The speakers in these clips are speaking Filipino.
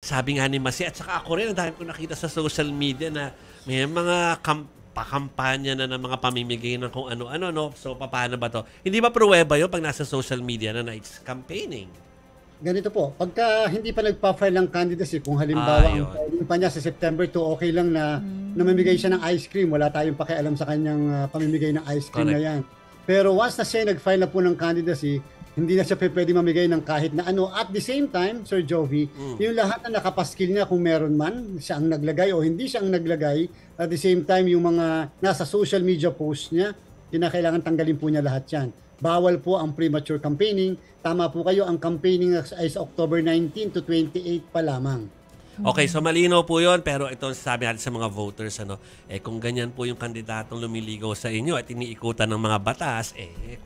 sabi nga ni Masi, at saka ako rin, ang dami ko nakita sa social media na may mga kampanya na ng mga pamimigay ng kung ano-ano, no? So, paano ba to? Hindi ba pruweba yun pag nasa social media na it's campaigning? Ganito po, pagka hindi pa nagpa-file ng candidacy, kung halimbawa ang filing pa niya sa September 2, okay lang na namimigay siya ng ice cream, wala tayong pakialam sa kanyang pamimigay ng ice cream na yan. Pero once na siya nag-file na po ng candidacy, hindi na siya pwede mamigay ng kahit na ano. At the same time, Sir Jovi, yung lahat na nakapaskil niya kung meron man, siya ang naglagay o hindi siya ang naglagay, at the same time, yung mga nasa social media post niya, kinakailangan tanggalin po niya lahat yan. Bawal po ang premature campaigning. Tama po kayo, ang campaigning is October 19 to 28 pa lamang. Okay, so malinaw po yun, pero ito sabi natin sa mga voters, kung ganyan po yung kandidatong lumiligaw sa inyo at iniikutan ng mga batas,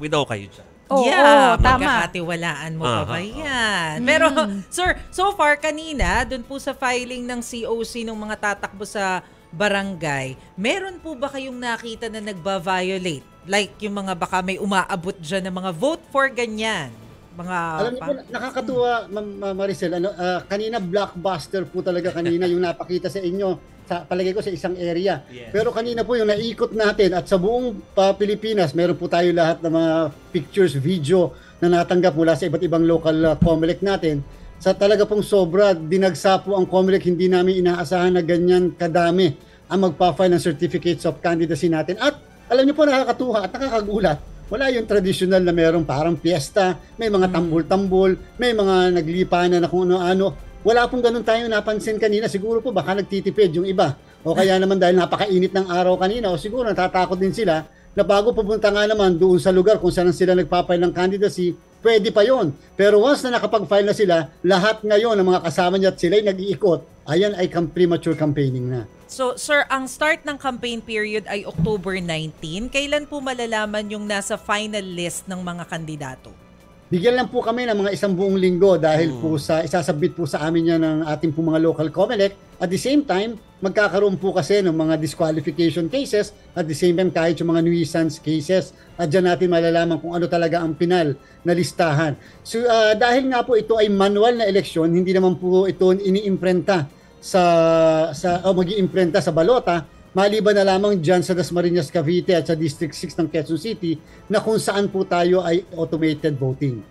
kwidaw kayo dyan. Tama. Magkakatiwalaan mo pa ba yan? Pero, sir, so far kanina, dun po sa filing ng COC ng mga tatakbo sa barangay, meron po ba kayong nakita na nagba-violate? Like yung mga baka may umaabot dyan ng mga vote for ganyan? Alam niyo po, nakakatuwa, Maricel, kanina blockbuster po talaga kanina yung napakita sa inyo, sa palagay ko sa isang area. Yes. Pero kanina po yung naikot natin at sa buong Pilipinas, meron po tayo lahat ng mga pictures, video na natanggap mula sa iba't ibang local COMELEC natin. Sa talaga pong sobra, dinagsa po ang COMELEC, hindi namin inaasahan na ganyan kadami ang magpa-file ng certificates of candidacy natin. At alam niyo po, nakakatuwa at nakakagulat. Wala yung traditional na merong parang piyesta, may mga tambol-tambol, may mga naglipanan na kung ano-ano. Wala pong ganun tayong napansin kanina. Siguro po baka nagtitipid yung iba. O kaya naman dahil napakainit ng araw kanina o siguro natatakot din sila na bago pupunta nga naman doon sa lugar kung saan sila nagpa-file ng candidacy, pwede pa yon. Pero once na nakapag-file na sila, lahat ngayon ng mga kasama niya at sila'y nag-iikot, ayan ay premature campaigning na. So, sir, ang start ng campaign period ay October 19. Kailan po malalaman yung nasa final list ng mga kandidato? Bigyan lang po kami ng mga isang buong linggo dahil po sa isasubmit po sa amin yan ng ating po mga local COMELEC. At the same time, magkakaroon po kasi ng mga disqualification cases at the same time kahit yung mga nuisance cases. At dyan natin malalaman kung ano talaga ang pinal na listahan. So, dahil nga po ito ay manual na eleksyon, hindi naman po ito iniimprenta mag-iimprenta sa balota, maliban na lamang dyan sa Dasmariñas, Cavite at sa District 6 ng Quezon City na kung saan po tayo ay automated voting.